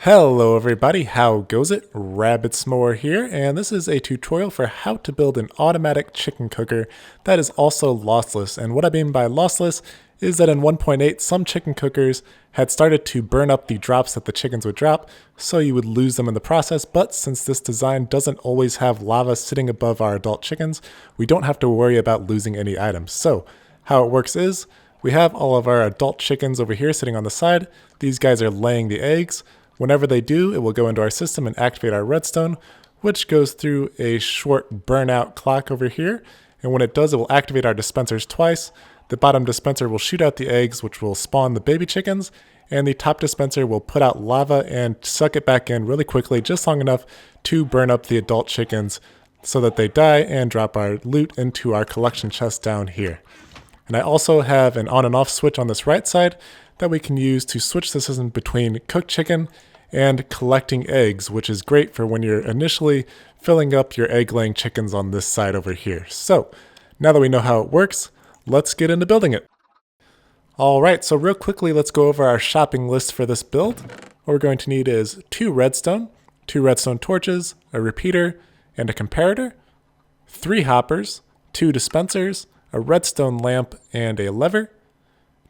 Hello everybody, how goes it? Rabbitsmore here, and this is a tutorial for how to build an automatic chicken cooker that is also lossless. And what I mean by lossless is that in 1.8 some chicken cookers had started to burn up the drops that the chickens would drop, so you would lose them in the process. But since this design doesn't always have lava sitting above our adult chickens, we don't have to worry about losing any items. So how it works is, we have all of our adult chickens over here sitting on the side. These guys are laying the eggs. Whenever they do, it will go into our system and activate our redstone, which goes through a short burnout clock over here. And when it does, it will activate our dispensers twice. The bottom dispenser will shoot out the eggs, which will spawn the baby chickens, and the top dispenser will put out lava and suck it back in really quickly, just long enough to burn up the adult chickens so that they die and drop our loot into our collection chest down here. And I also have an on and off switch on this right side that we can use to switch the system between cooked chicken and collecting eggs, which is great for when you're initially filling up your egg-laying chickens on this side over here. So, now that we know how it works, let's get into building it. Alright, so real quickly let's go over our shopping list for this build. What we're going to need is 2 redstone torches, a repeater, and a comparator, 3 hoppers, 2 dispensers, a redstone lamp, and a lever,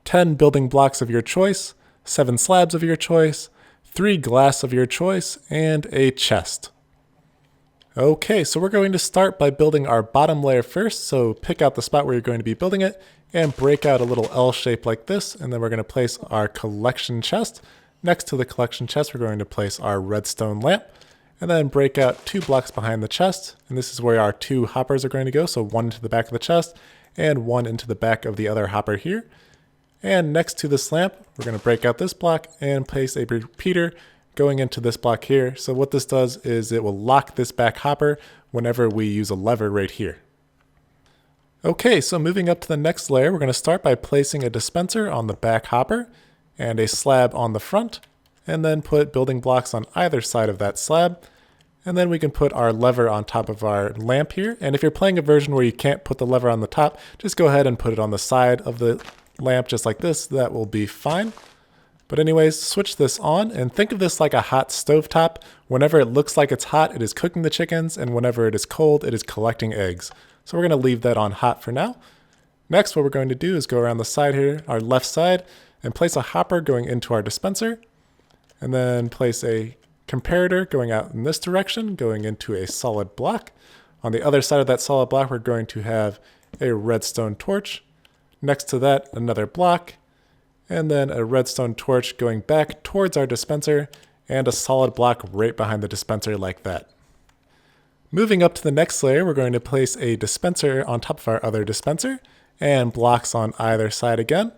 10 building blocks of your choice, 7 slabs of your choice, 3 glass of your choice, and a chest. Okay, so we're going to start by building our bottom layer first, so pick out the spot where you're going to be building it, and break out a little L shape like this, and then we're going to place our collection chest. Next to the collection chest, we're going to place our redstone lamp, and then break out 2 blocks behind the chest, and this is where our 2 hoppers are going to go, so 1 into the back of the chest, and 1 into the back of the other hopper here. And next to this lamp, we're going to break out this block and place a repeater going into this block here. So what this does is it will lock this back hopper whenever we use a lever right here. Okay, so moving up to the next layer, we're going to start by placing a dispenser on the back hopper and a slab on the front, and then put building blocks on either side of that slab. And then we can put our lever on top of our lamp here. And if you're playing a version where you can't put the lever on the top, just go ahead and put it on the side of the lamp just like this. That will be fine. But anyways, switch this on and think of this like a hot stovetop. Whenever it looks like it's hot, it is cooking the chickens, and whenever it is cold, it is collecting eggs. So we're going to leave that on hot for now. Next, what we're going to do is go around the side here, our left side, and place a hopper going into our dispenser, and then place a comparator going out in this direction, going into a solid block. On the other side of that solid block, we're going to have a redstone torch. Next to that, another block, and then a redstone torch going back towards our dispenser, and a solid block right behind the dispenser like that. Moving up to the next layer, we're going to place a dispenser on top of our other dispenser, and blocks on either side again.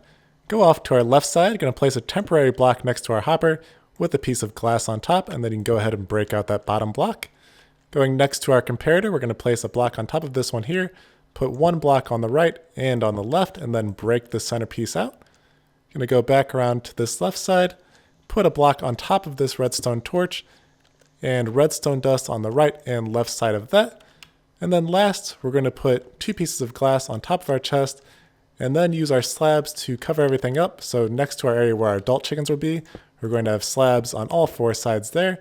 Go off to our left side, going to place a temporary block next to our hopper with a piece of glass on top, and then you can go ahead and break out that bottom block. Going next to our comparator, we're going to place a block on top of this one here, put 1 block on the right and on the left, and then break the centerpiece out. Going to go back around to this left side, put a block on top of this redstone torch, and redstone dust on the right and left side of that. And then last, we're going to put 2 pieces of glass on top of our chest, and then use our slabs to cover everything up. So next to our area where our adult chickens will be, we're going to have slabs on all 4 sides there.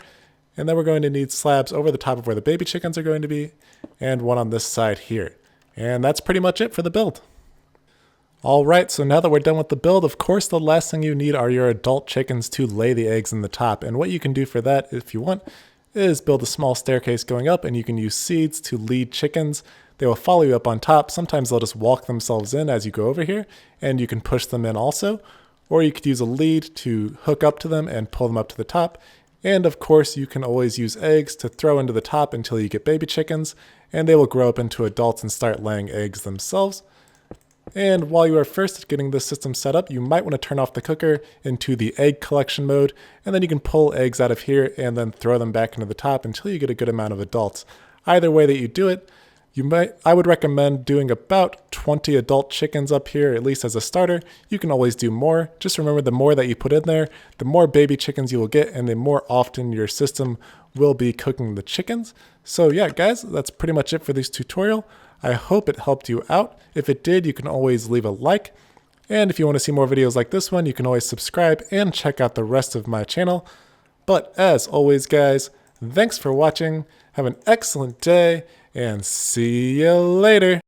And then we're going to need slabs over the top of where the baby chickens are going to be, and 1 on this side here. And that's pretty much it for the build. Alright, so now that we're done with the build, of course the last thing you need are your adult chickens to lay the eggs in the top. And what you can do for that, if you want, is build a small staircase going up, and you can use seeds to lead chickens. They will follow you up on top. Sometimes they'll just walk themselves in as you go over here, and you can push them in also. Or you could use a lead to hook up to them and pull them up to the top. And of course, you can always use eggs to throw into the top until you get baby chickens, and they will grow up into adults and start laying eggs themselves. And while you are first getting this system set up, you might want to turn off the cooker into the egg collection mode, and then you can pull eggs out of here and then throw them back into the top until you get a good amount of adults. Either way that you do it, I would recommend doing about 20 adult chickens up here, at least as a starter. You can always do more. Just remember, the more that you put in there, the more baby chickens you will get, and the more often your system will be cooking the chickens. So yeah, guys, that's pretty much it for this tutorial. I hope it helped you out. If it did, you can always leave a like. And if you want to see more videos like this one, you can always subscribe and check out the rest of my channel. But as always, guys, thanks for watching, have an excellent day, and see you later!